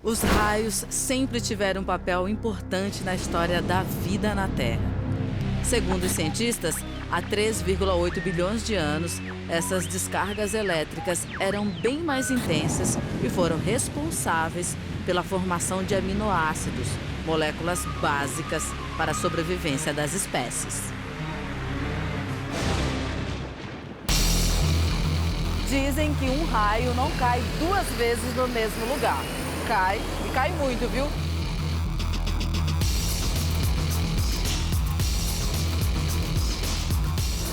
Os raios sempre tiveram um papel importante na história da vida na Terra. Segundo os cientistas, há 3,8 bilhões de anos, essas descargas elétricas eram bem mais intensas e foram responsáveis pela formação de aminoácidos, moléculas básicas para a sobrevivência das espécies. Dizem que um raio não cai duas vezes no mesmo lugar. Cai, e cai muito, viu?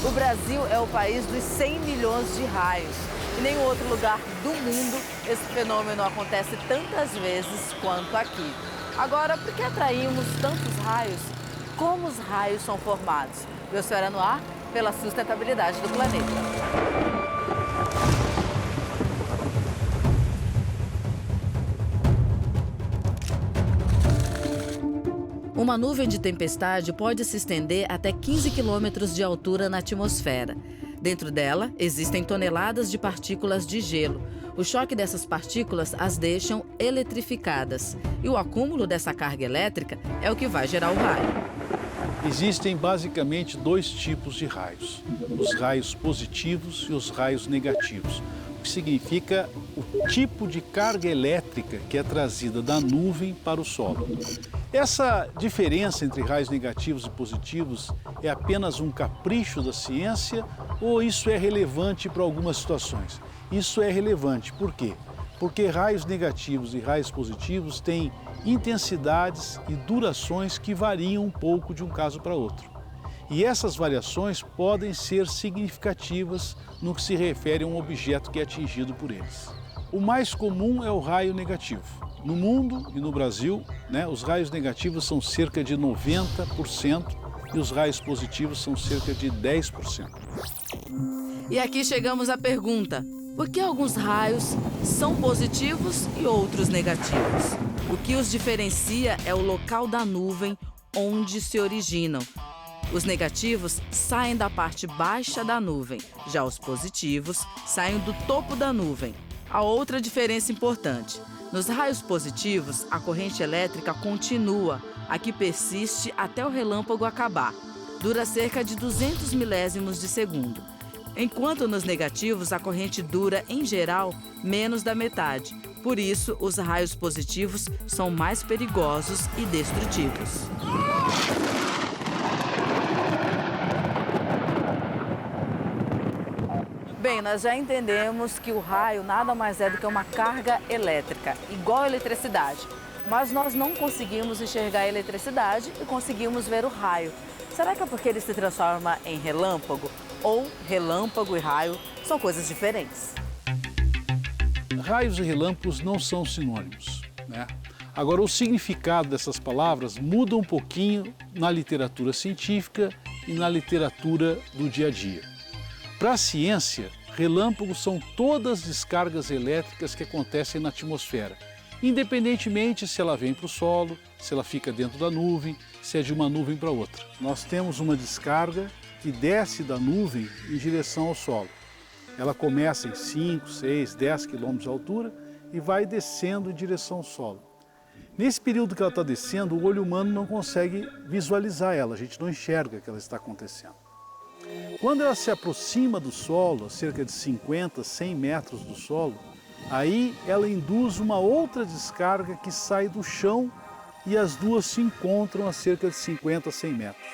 O Brasil é o país dos 100 milhões de raios. Em nenhum outro lugar do mundo esse fenômeno acontece tantas vezes quanto aqui. Agora, por que atraímos tantos raios? Como os raios são formados? Biosfera no Ar, pela sustentabilidade do planeta. Uma nuvem de tempestade pode se estender até 15 quilômetros de altura na atmosfera. Dentro dela, existem toneladas de partículas de gelo. O choque dessas partículas as deixam eletrificadas. E o acúmulo dessa carga elétrica é o que vai gerar o raio. Existem basicamente dois tipos de raios: os raios positivos e os raios negativos. O que significa o tipo de carga elétrica que é trazida da nuvem para o solo. Essa diferença entre raios negativos e positivos é apenas um capricho da ciência ou isso é relevante para algumas situações? Isso é relevante. Por quê? Porque raios negativos e raios positivos têm intensidades e durações que variam um pouco de um caso para outro. E essas variações podem ser significativas no que se refere a um objeto que é atingido por eles. O mais comum é o raio negativo. No mundo e no Brasil, os raios negativos são cerca de 90% e os raios positivos são cerca de 10%. E aqui chegamos à pergunta: por que alguns raios são positivos e outros negativos? O que os diferencia é o local da nuvem onde se originam. Os negativos saem da parte baixa da nuvem, já os positivos saem do topo da nuvem. A outra diferença importante: nos raios positivos, a corrente elétrica continua, a que persiste até o relâmpago acabar. Dura cerca de 200 milésimos de segundo. Enquanto nos negativos, a corrente dura, em geral, menos da metade. Por isso, os raios positivos são mais perigosos e destrutivos. Bem, nós já entendemos que o raio nada mais é do que uma carga elétrica, igual a eletricidade. Mas nós não conseguimos enxergar a eletricidade e conseguimos ver o raio. Será que é porque ele se transforma em relâmpago? Ou relâmpago e raio são coisas diferentes? Raios e relâmpagos não são sinônimos, Agora, o significado dessas palavras muda um pouquinho na literatura científica e na literatura do dia a dia. Para a ciência, relâmpagos são todas as descargas elétricas que acontecem na atmosfera, independentemente se ela vem para o solo, se ela fica dentro da nuvem, se é de uma nuvem para outra. Nós temos uma descarga que desce da nuvem em direção ao solo. Ela começa em 5, 6, 10 quilômetros de altura e vai descendo em direção ao solo. Nesse período que ela está descendo, o olho humano não consegue visualizar ela, a gente não enxerga que ela está acontecendo. Quando ela se aproxima do solo, a cerca de 50, 100 metros do solo, aí ela induz uma outra descarga que sai do chão e as duas se encontram a cerca de 50, 100 metros.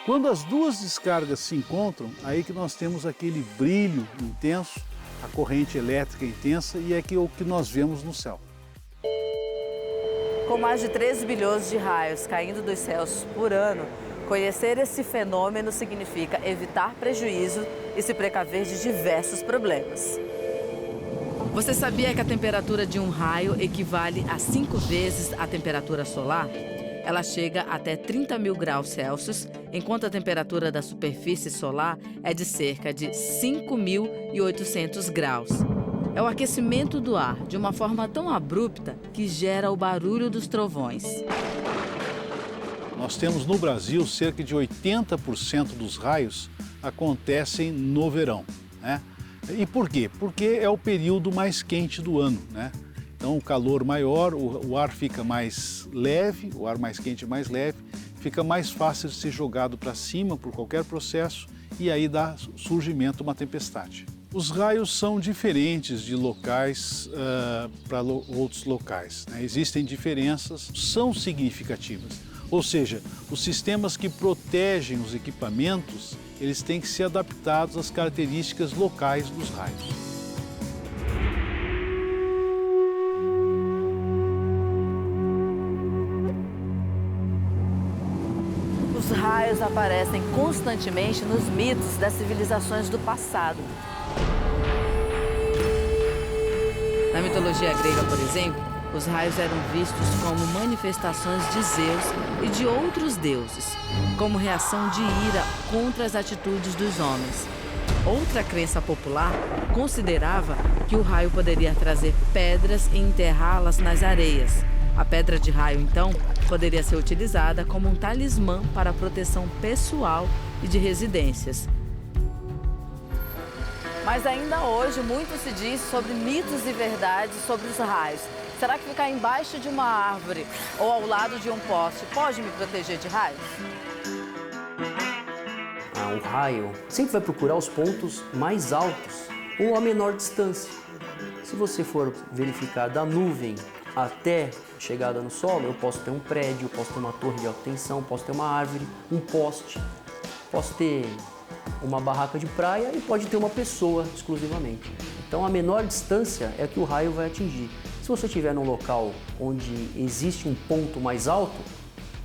Quando as duas descargas se encontram, aí que nós temos aquele brilho intenso, a corrente elétrica intensa e é o que nós vemos no céu. Com mais de 3 bilhões de raios caindo dos céus por ano, conhecer esse fenômeno significa evitar prejuízo e se precaver de diversos problemas. Você sabia que a temperatura de um raio equivale a 5 vezes a temperatura solar? Ela chega até 30 mil graus Celsius, enquanto a temperatura da superfície solar é de cerca de 5.800 graus. É o aquecimento do ar de uma forma tão abrupta que gera o barulho dos trovões. Nós temos no Brasil cerca de 80% dos raios acontecem no verão, E por quê? Porque é o período mais quente do ano, Então, o calor maior, o ar fica mais leve, o ar mais quente mais leve, fica mais fácil de ser jogado para cima por qualquer processo e aí dá surgimento uma tempestade. Os raios são diferentes de locais para outros locais, né? Existem diferenças, são significativas. Ou seja, os sistemas que protegem os equipamentos, eles têm que ser adaptados às características locais dos raios. Os raios aparecem constantemente nos mitos das civilizações do passado. Na mitologia grega, por exemplo, os raios eram vistos como manifestações de Zeus e de outros deuses, como reação de ira contra as atitudes dos homens. Outra crença popular considerava que o raio poderia trazer pedras e enterrá-las nas areias. A pedra de raio, então, poderia ser utilizada como um talismã para a proteção pessoal e de residências. Mas ainda hoje, muito se diz sobre mitos e verdades sobre os raios. Será que ficar embaixo de uma árvore ou ao lado de um poste pode me proteger de raios? O raio sempre vai procurar os pontos mais altos ou a menor distância. Se você for verificar da nuvem até a chegada no solo, eu posso ter um prédio, posso ter uma torre de alta tensão, posso ter uma árvore, um poste, posso ter uma barraca de praia e pode ter uma pessoa exclusivamente. Então a menor distância é que o raio vai atingir. Se você estiver num local onde existe um ponto mais alto,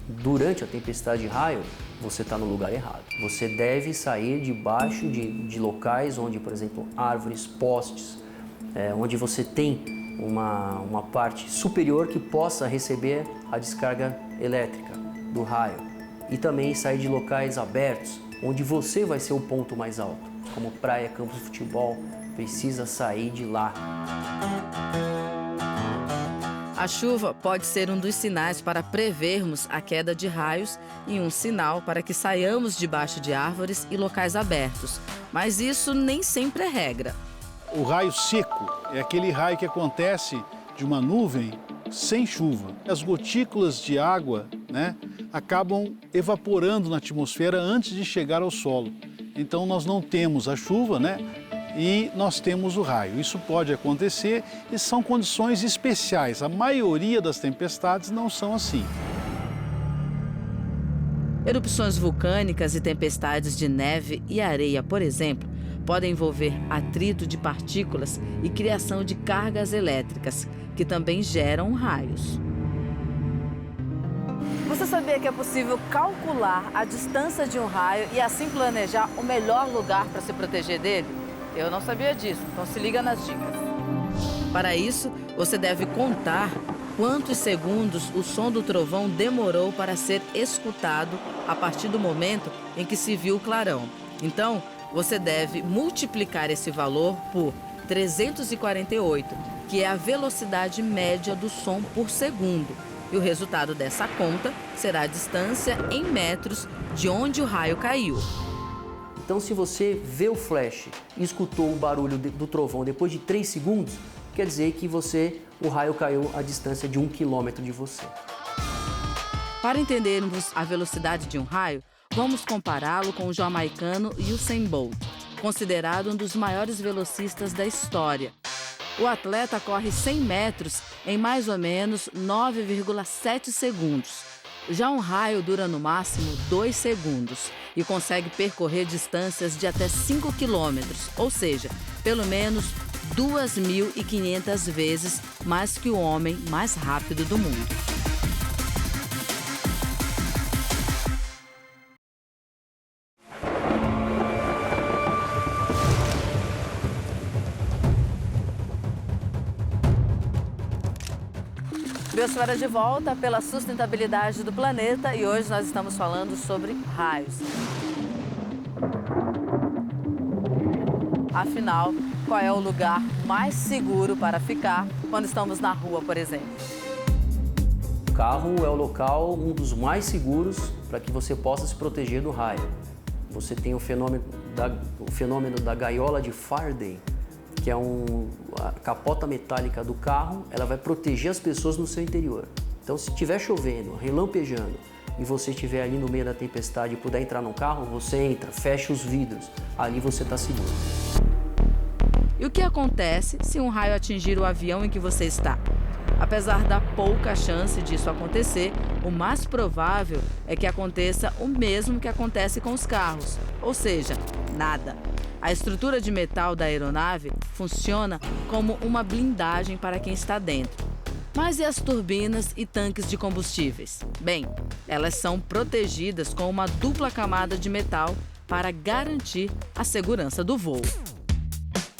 durante a tempestade de raio, você está no lugar errado. Você deve sair debaixo de locais onde, por exemplo, árvores, postes, onde você tem uma parte superior que possa receber a descarga elétrica do raio. E também sair de locais abertos, onde você vai ser o ponto mais alto, como praia, campos de futebol, precisa sair de lá. A chuva pode ser um dos sinais para prevermos a queda de raios e um sinal para que saiamos debaixo de árvores e locais abertos. Mas isso nem sempre é regra. O raio seco é aquele raio que acontece de uma nuvem sem chuva. As gotículas de água, né, acabam evaporando na atmosfera antes de chegar ao solo. Então nós não temos a chuva, né, e nós temos o raio. Isso pode acontecer e são condições especiais. A maioria das tempestades não são assim. Erupções vulcânicas e tempestades de neve e areia, por exemplo, podem envolver atrito de partículas e criação de cargas elétricas, que também geram raios. Você sabia que é possível calcular a distância de um raio e assim planejar o melhor lugar para se proteger dele? Eu não sabia disso, então se liga nas dicas. Para isso, você deve contar quantos segundos o som do trovão demorou para ser escutado a partir do momento em que se viu o clarão. Então, você deve multiplicar esse valor por 348, que é a velocidade média do som por segundo. E o resultado dessa conta será a distância em metros de onde o raio caiu. Então, se você vê o flash e escutou o barulho do trovão depois de 3 segundos, quer dizer que o raio caiu a distância de 1 quilômetro de você. Para entendermos a velocidade de um raio, vamos compará-lo com o jamaicano Usain Bolt, considerado um dos maiores velocistas da história. O atleta corre 100 metros em mais ou menos 9,7 segundos. Já um raio dura no máximo 2 segundos e consegue percorrer distâncias de até 5 quilômetros, ou seja, pelo menos 2.500 vezes mais que o homem mais rápido do mundo. Biosfera de volta pela sustentabilidade do planeta e hoje nós estamos falando sobre raios. Afinal, qual é o lugar mais seguro para ficar quando estamos na rua, por exemplo? O carro é o local, um dos mais seguros para que você possa se proteger do raio. Você tem o fenômeno da gaiola de Faraday, que é a capota metálica do carro, ela vai proteger as pessoas no seu interior. Então, se estiver chovendo, relampejando, e você estiver ali no meio da tempestade e puder entrar no carro, você entra, fecha os vidros, ali você está seguro. E o que acontece se um raio atingir o avião em que você está? Apesar da pouca chance disso acontecer, o mais provável é que aconteça o mesmo que acontece com os carros, ou seja, nada. A estrutura de metal da aeronave funciona como uma blindagem para quem está dentro. Mas e as turbinas e tanques de combustíveis? Bem, elas são protegidas com uma dupla camada de metal para garantir a segurança do voo.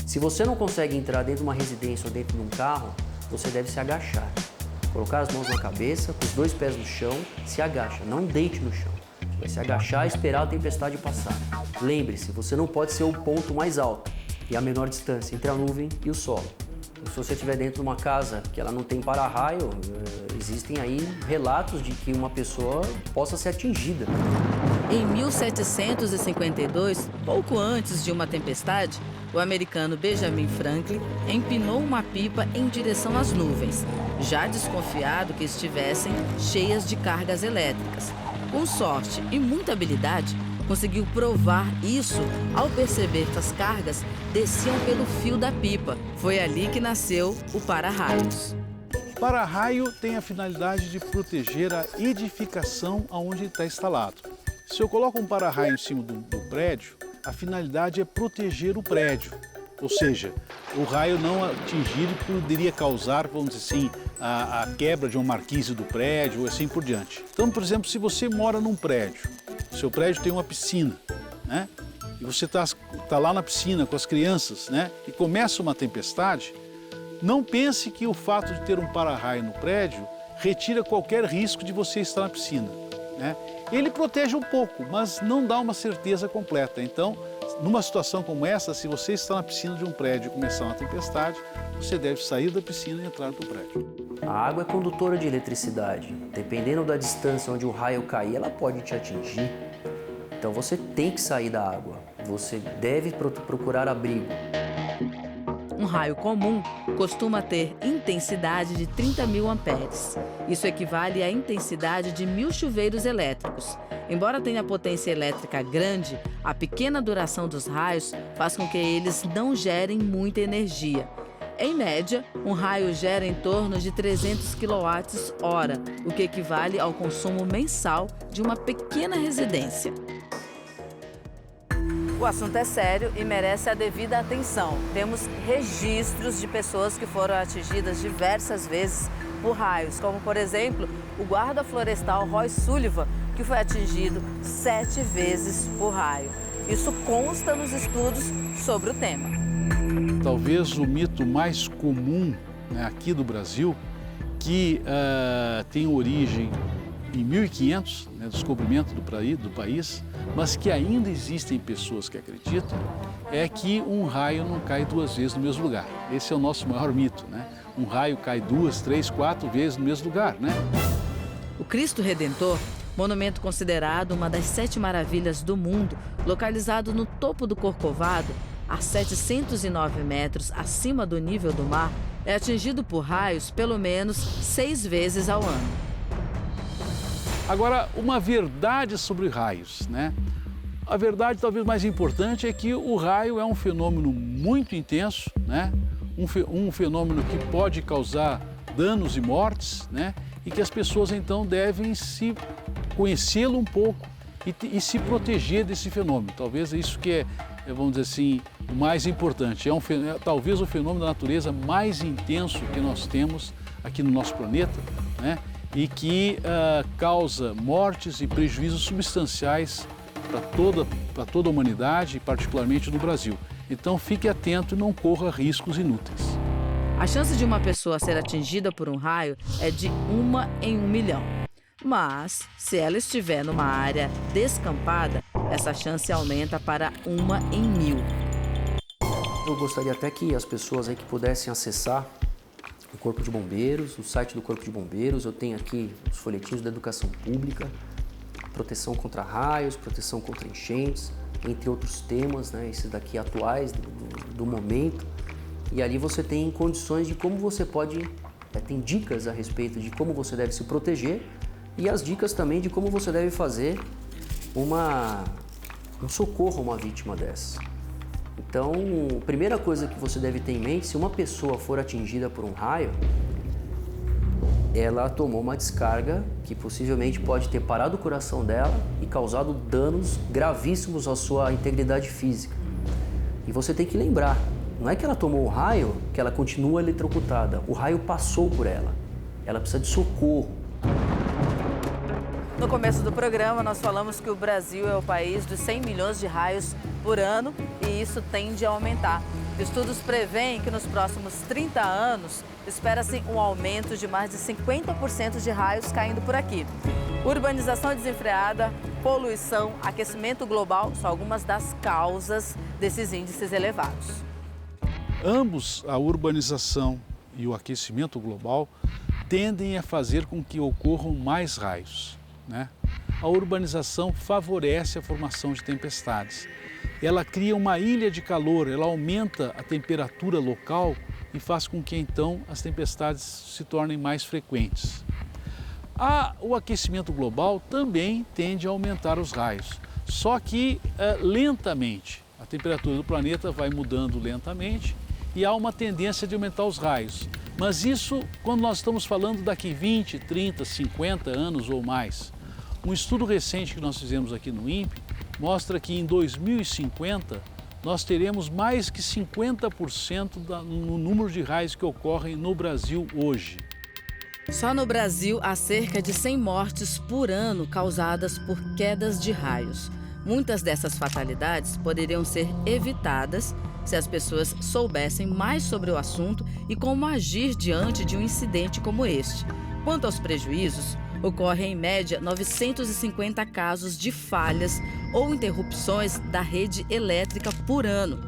Se você não consegue entrar dentro de uma residência ou dentro de um carro, você deve se agachar. Colocar as mãos na cabeça, com os 2 pés no chão, se agacha, não deite no chão. Você vai se agachar e esperar a tempestade passar. Lembre-se, você não pode ser o ponto mais alto e a menor distância entre a nuvem e o solo. Se você estiver dentro de uma casa que ela não tem para-raio, existem aí relatos de que uma pessoa possa ser atingida. Em 1752, pouco antes de uma tempestade, o americano Benjamin Franklin empinou uma pipa em direção às nuvens, já desconfiado que estivessem cheias de cargas elétricas. Com sorte e muita habilidade, conseguiu provar isso ao perceber que as cargas desciam pelo fio da pipa. Foi ali que nasceu o para-raios. O para-raio tem a finalidade de proteger a edificação onde está instalado. Se eu coloco um para-raio em cima do prédio, a finalidade é proteger o prédio. Ou seja, o raio não atingir poderia causar, vamos dizer assim, a quebra de uma marquise do prédio ou assim por diante. Então, por exemplo, se você mora num prédio, seu prédio tem uma piscina, né? E você tá lá na piscina com as crianças, né? E começa uma tempestade, não pense que o fato de ter um para-raio no prédio retira qualquer risco de você estar na piscina, né? Ele protege um pouco, mas não dá uma certeza completa. Então, numa situação como essa, se você está na piscina de um prédio e começar uma tempestade, você deve sair da piscina e entrar no prédio. A água é condutora de eletricidade. Dependendo da distância onde o raio cair, ela pode te atingir. Então você tem que sair da água. Você deve procurar abrigo. Um raio comum costuma ter intensidade de 30.000 amperes. Isso equivale à intensidade de 1.000 chuveiros elétricos. Embora tenha potência elétrica grande, a pequena duração dos raios faz com que eles não gerem muita energia. Em média, um raio gera em torno de 300 kWh, o que equivale ao consumo mensal de uma pequena residência. O assunto é sério e merece a devida atenção. Temos registros de pessoas que foram atingidas diversas vezes por raios, como, por exemplo, o guarda florestal Roy Sullivan, que foi atingido 7 vezes por raio. Isso consta nos estudos sobre o tema. Talvez o mito mais comum, né, aqui do Brasil, que tem origem em 1500, né, descobrimento do país, mas que ainda existem pessoas que acreditam, é que um raio não cai 2 vezes no mesmo lugar. Esse é o nosso maior mito, né? Um raio cai 2, 3, 4 vezes no mesmo lugar, né? O Cristo Redentor, monumento considerado uma das 7 maravilhas do mundo, localizado no topo do Corcovado, a 709 metros acima do nível do mar, é atingido por raios pelo menos 6 vezes ao ano. Agora, uma verdade sobre raios, né? A verdade talvez mais importante é que o raio é um fenômeno muito intenso, né? Um fenômeno que pode causar danos e mortes, né? E que as pessoas então devem se conhecê-lo um pouco e se proteger desse fenômeno. Talvez é isso que é, vamos dizer assim, o mais importante. É talvez o fenômeno da natureza mais intenso que nós temos aqui no nosso planeta, né? E que causa mortes e prejuízos substanciais para toda a humanidade, particularmente no Brasil. Então fique atento e não corra riscos inúteis. A chance de uma pessoa ser atingida por um raio é de 1 em 1 milhão. Mas, se ela estiver numa área descampada, essa chance aumenta para 1 em 1000. Eu gostaria até que as pessoas aí que pudessem acessar o Corpo de Bombeiros, o site do Corpo de Bombeiros. Eu tenho aqui os folhetins da educação pública, proteção contra raios, proteção contra enchentes, entre outros temas, né, esses daqui atuais do momento. e ali você tem condições de como você pode, tem dicas a respeito de como você deve se proteger e as dicas também de como você deve fazer um socorro a uma vítima dessa. Então, a primeira coisa que você deve ter em mente, se uma pessoa for atingida por um raio, ela tomou uma descarga que possivelmente pode ter parado o coração dela e causado danos gravíssimos à sua integridade física. E você tem que lembrar, não é que ela tomou o raio que ela continua eletrocutada, o raio passou por ela, ela precisa de socorro. No começo do programa, nós falamos que o Brasil é o país dos 100 milhões de raios por ano e isso tende a aumentar. Estudos prevêem que nos próximos 30 anos espera-se um aumento de mais de 50% de raios caindo por aqui. Urbanização desenfreada, poluição, aquecimento global são algumas das causas desses índices elevados. Ambos, a urbanização e o aquecimento global, tendem a fazer com que ocorram mais raios, né? A urbanização favorece a formação de tempestades. Ela cria uma ilha de calor, ela aumenta a temperatura local e faz com que então as tempestades se tornem mais frequentes. O aquecimento global também tende a aumentar os raios, só que lentamente. A temperatura do planeta vai mudando lentamente e há uma tendência de aumentar os raios. Mas isso quando nós estamos falando daqui 20, 30, 50 anos ou mais. Um estudo recente que nós fizemos aqui no INPE mostra que em 2050 nós teremos mais que 50% no número de raios que ocorrem no Brasil hoje. Só no Brasil há cerca de 100 mortes por ano causadas por quedas de raios. Muitas dessas fatalidades poderiam ser evitadas se as pessoas soubessem mais sobre o assunto e como agir diante de um incidente como este. Quanto aos prejuízos, ocorrem em média 950 casos de falhas ou interrupções da rede elétrica por ano,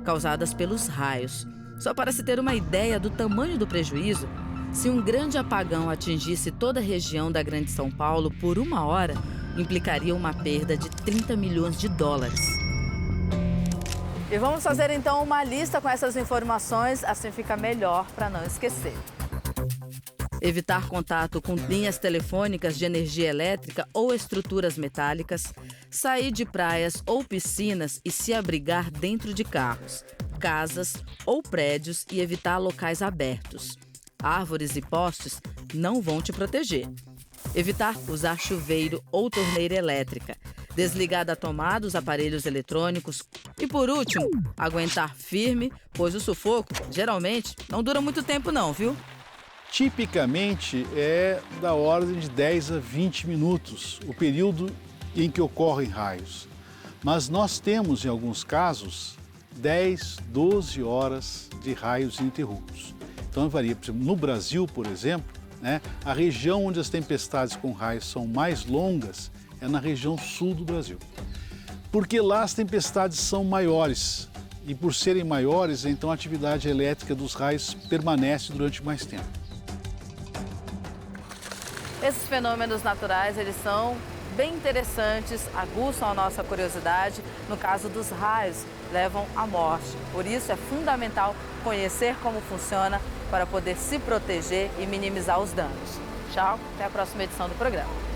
causadas pelos raios. Só para se ter uma ideia do tamanho do prejuízo, se um grande apagão atingisse toda a região da Grande São Paulo por 1 hora, implicaria uma perda de 30 milhões de dólares. E vamos fazer então uma lista com essas informações, assim fica melhor para não esquecer. Evitar contato com linhas telefônicas de energia elétrica ou estruturas metálicas, sair de praias ou piscinas e se abrigar dentro de carros, casas ou prédios e evitar locais abertos. Árvores e postes não vão te proteger. Evitar usar chuveiro ou torneira elétrica. Desligar da tomada os aparelhos eletrônicos. E por último, aguentar firme, pois o sufoco, geralmente, não dura muito tempo não, viu? Tipicamente é da ordem de 10 a 20 minutos, o período em que ocorrem raios. Mas nós temos, em alguns casos, 10, 12 horas de raios ininterruptos. Então varia. Por exemplo, no Brasil, por exemplo, né, a região onde as tempestades com raios são mais longas é na região sul do Brasil. Porque lá as tempestades são maiores e por serem maiores, então a atividade elétrica dos raios permanece durante mais tempo. Esses fenômenos naturais, eles são bem interessantes, aguçam a nossa curiosidade. No caso dos raios, levam à morte. Por isso é fundamental conhecer como funciona para poder se proteger e minimizar os danos. Tchau, até a próxima edição do programa.